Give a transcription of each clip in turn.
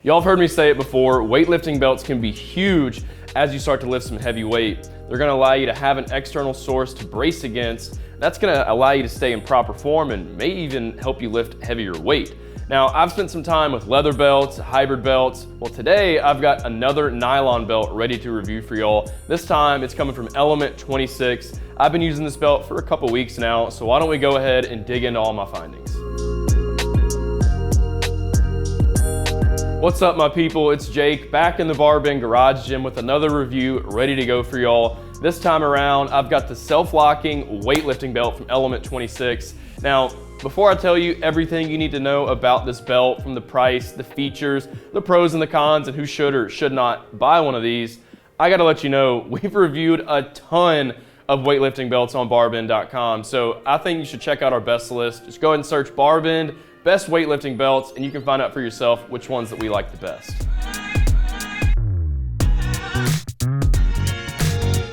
Y'all have heard me say it before, weightlifting belts can be huge as you start to lift some heavy weight. They're gonna allow you to have an external source to brace against. That's gonna allow you to stay in proper form and may even help you lift heavier weight. Now, I've spent some time with leather belts, hybrid belts. Well, today I've got another nylon belt ready to review for y'all. This time it's coming from Element 26. I've been using this belt for a couple weeks now, so why don't we go ahead and dig into all my findings. What's up, my people? It's Jake back in the BarBend garage gym with another review ready to go for y'all. This time around, I've got the self-locking weightlifting belt from Element 26. Now, before I tell you everything you need to know about this belt, from the price, the features, the pros and the cons, and who should or should not buy one of these, I gotta let you know, we've reviewed a ton of weightlifting belts on BarBend.com, so I think you should check out our best list. Just go ahead and search BarBend best weightlifting belts, and you can find out for yourself which ones that we like the best.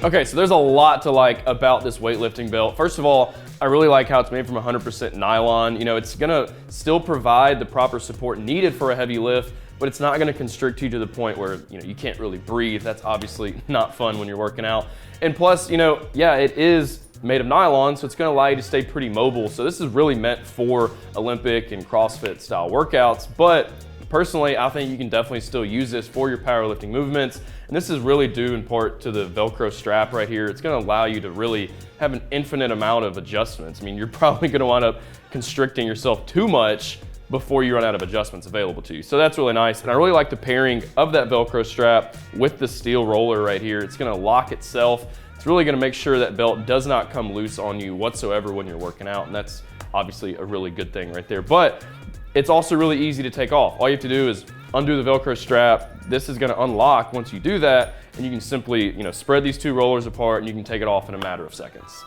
Okay, so there's a lot to like about this weightlifting belt. First of all, I really like how it's made from 100% nylon. You know, it's gonna still provide the proper support needed for a heavy lift, but it's not gonna constrict you to the point where, you know, you can't really breathe. That's obviously not fun when you're working out. And plus, you know, yeah, it is made of nylon, so it's gonna allow you to stay pretty mobile. So this is really meant for Olympic and CrossFit style workouts, but personally, I think you can definitely still use this for your powerlifting movements. And this is really due in part to the Velcro strap right here. It's gonna allow you to really have an infinite amount of adjustments. I mean, you're probably gonna wind up constricting yourself too much before you run out of adjustments available to you. So that's really nice. And I really like the pairing of that Velcro strap with the steel roller right here. It's gonna lock itself. It's really gonna make sure that belt does not come loose on you whatsoever when you're working out. And that's obviously a really good thing right there. But it's also really easy to take off. All you have to do is undo the Velcro strap. This is gonna unlock once you do that, and you can simply, you know, spread these two rollers apart and you can take it off in a matter of seconds.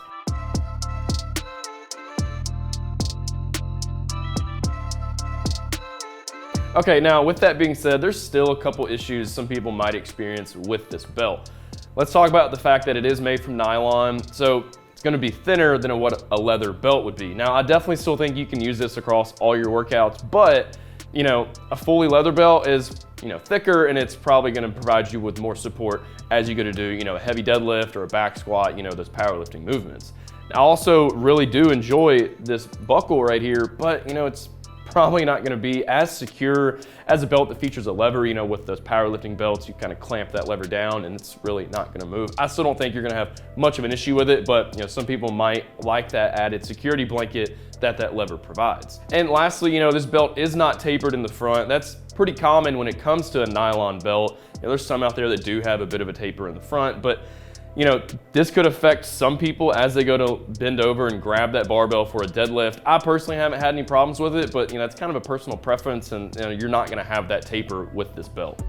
Okay, now with that being said, there's still a couple issues some people might experience with this belt. Let's talk about the fact that it is made from nylon, so it's gonna be thinner than what a leather belt would be. Now, I definitely still think you can use this across all your workouts, but you know, a fully leather belt is, you know, thicker, and it's probably gonna provide you with more support as you go to do, you know, a heavy deadlift or a back squat, you know, those powerlifting movements. Now, I also really do enjoy this buckle right here, but you know, it's probably not gonna be as secure as a belt that features a lever. You know, with those powerlifting belts, you kind of clamp that lever down and it's really not gonna move. I still don't think you're gonna have much of an issue with it, but you know, some people might like that added security blanket that lever provides. And lastly, you know, this belt is not tapered in the front. That's pretty common when it comes to a nylon belt. You know, there's some out there that do have a bit of a taper in the front, but you know, this could affect some people as they go to bend over and grab that barbell for a deadlift. I personally haven't had any problems with it, but you know, it's kind of a personal preference, and you know, you're not gonna have that taper with this belt.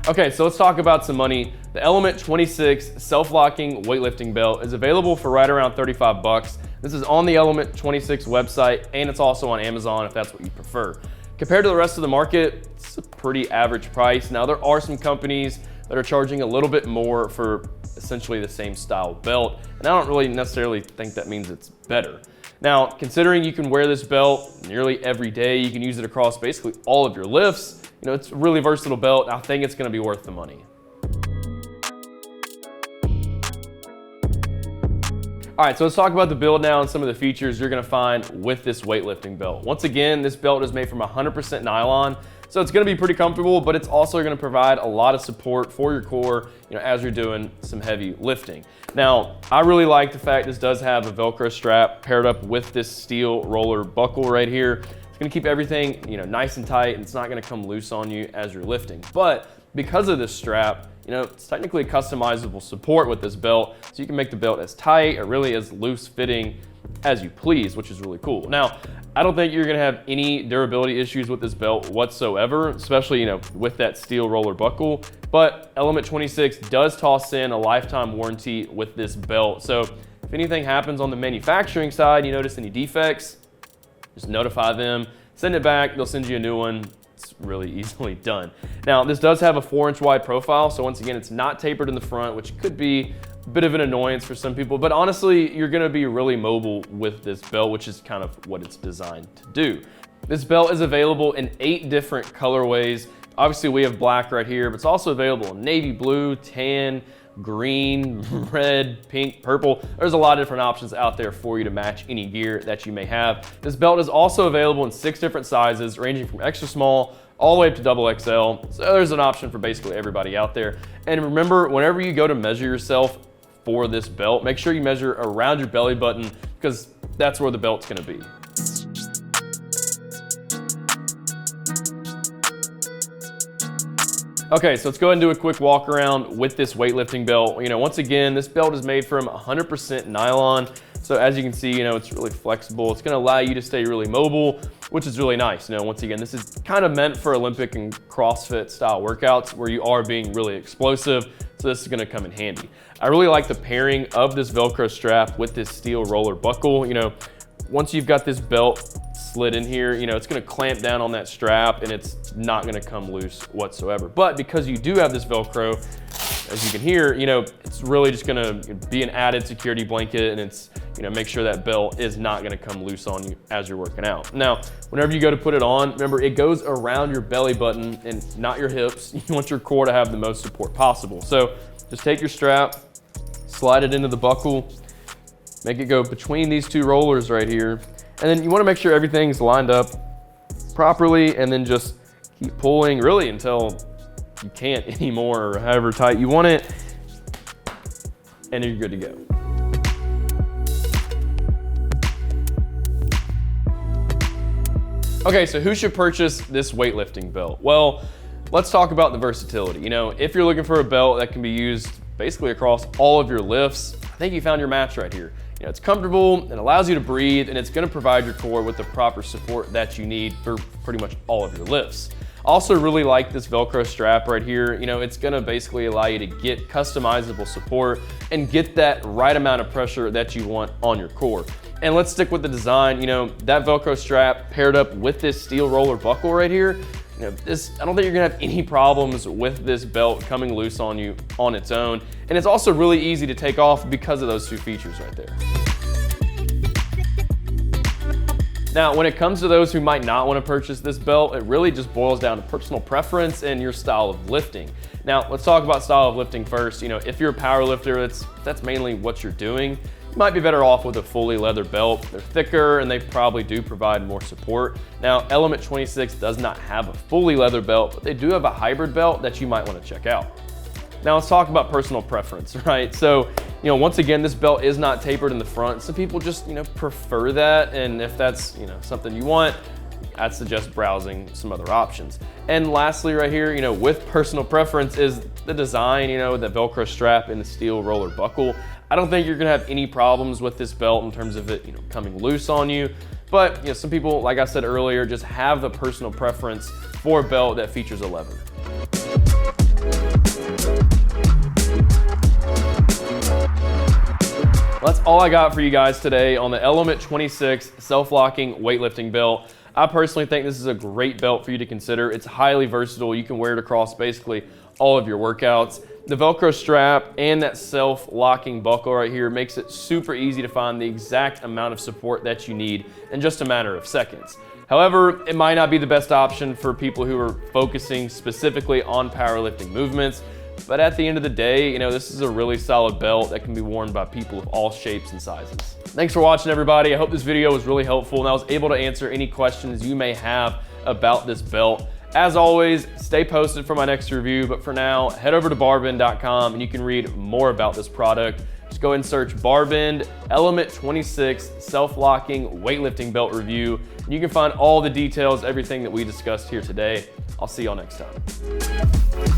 Okay, so let's talk about some money. The Element 26 self-locking weightlifting belt is available for right around 35 bucks. This is on the Element 26 website, and it's also on Amazon if that's what you prefer. Compared to the rest of the market, it's a pretty average price. Now, there are some companies that are charging a little bit more for essentially the same style belt, and I don't really necessarily think that means it's better. Now, considering you can wear this belt nearly every day, you can use it across basically all of your lifts, you know, it's a really versatile belt. I think it's gonna be worth the money. All right, so let's talk about the build now and some of the features you're gonna find with this weightlifting belt. Once again, this belt is made from 100% nylon, so it's gonna be pretty comfortable, but it's also gonna provide a lot of support for your core, you know, as you're doing some heavy lifting. Now, I really like the fact this does have a Velcro strap paired up with this steel roller buckle right here. It's gonna keep everything, you know, nice and tight, and it's not gonna come loose on you as you're lifting. But because of this strap, you know, it's technically customizable support with this belt, so you can make the belt as tight or really as loose fitting as you please, which is really cool. Now, I don't think you're gonna have any durability issues with this belt whatsoever, especially, you know, with that steel roller buckle, but Element 26 does toss in a lifetime warranty with this belt. So if anything happens on the manufacturing side, you notice any defects, just notify them, send it back, they'll send you a new one. It's really easily done. Now, this does have a 4-inch wide profile, so once again, it's not tapered in the front, which could be bit of an annoyance for some people, but honestly, you're gonna be really mobile with this belt, which is kind of what it's designed to do. This belt is available in 8 different colorways. Obviously, we have black right here, but it's also available in navy blue, tan, green, red, pink, purple. There's a lot of different options out there for you to match any gear that you may have. This belt is also available in 6 different sizes, ranging from extra small all the way up to double XL. So there's an option for basically everybody out there. And remember, whenever you go to measure yourself for this belt, make sure you measure around your belly button, because that's where the belt's gonna be. Okay, so let's go ahead and do a quick walk around with this weightlifting belt. Once again, this belt is made from 100% nylon. So as you can see, it's really flexible. It's gonna allow you to stay really mobile, which is really nice. Once again, this is kind of meant for Olympic and CrossFit style workouts where you are being really explosive. So this is gonna come in handy. I really like the pairing of this Velcro strap with this steel roller buckle. Once you've got this belt slid in here, it's gonna clamp down on that strap and it's not gonna come loose whatsoever. But because you do have this Velcro, as you can hear, it's really just gonna be an added security blanket, and it's, make sure that belt is not gonna come loose on you as you're working out. Now, whenever you go to put it on, remember it goes around your belly button and not your hips. You want your core to have the most support possible. So just take your strap, slide it into the buckle, make it go between these 2 rollers right here. And then you wanna make sure everything's lined up properly, and then just keep pulling really until you can't anymore, or however tight you want it, and you're good to go. Okay, so who should purchase this weightlifting belt? Well, let's talk about the versatility. If you're looking for a belt that can be used basically across all of your lifts, I think you found your match right here. It's comfortable, it allows you to breathe, and it's gonna provide your core with the proper support that you need for pretty much all of your lifts. Also really like this Velcro strap right here. It's gonna basically allow you to get customizable support and get that right amount of pressure that you want on your core. And let's stick with the design. That Velcro strap paired up with this steel roller buckle right here, I don't think you're gonna have any problems with this belt coming loose on you on its own. And it's also really easy to take off because of those 2 features right there. Now, when it comes to those who might not want to purchase this belt, it really just boils down to personal preference and your style of lifting. Now, let's talk about style of lifting first. If you're a power lifter, that's mainly what you're doing, you might be better off with a fully leather belt. They're thicker and they probably do provide more support. Now, Element 26 does not have a fully leather belt, but they do have a hybrid belt that you might want to check out. Now let's talk about personal preference, right? So, once again, this belt is not tapered in the front. Some people just, prefer that. And if that's, something you want, I'd suggest browsing some other options. And lastly, right here, with personal preference is the design, the Velcro strap and the steel roller buckle. I don't think you're gonna have any problems with this belt in terms of it, coming loose on you. But, some people, like I said earlier, just have the personal preference for a belt that features a lever. Well, that's all I got for you guys today on the Element 26 self-locking weightlifting belt. I personally think this is a great belt for you to consider. It's highly versatile. You can wear it across basically all of your workouts. The Velcro strap and that self-locking buckle right here makes it super easy to find the exact amount of support that you need in just a matter of seconds. However, it might not be the best option for people who are focusing specifically on powerlifting movements. But at the end of the day, this is a really solid belt that can be worn by people of all shapes and sizes. Thanks for watching, everybody. I hope this video was really helpful and I was able to answer any questions you may have about this belt. As always, stay posted for my next review, but for now, head over to BarBend.com and you can read more about this product. Just go ahead and search BarBend Element 26 self-locking weightlifting belt review. You can find all the details, everything that we discussed here today. I'll see y'all next time.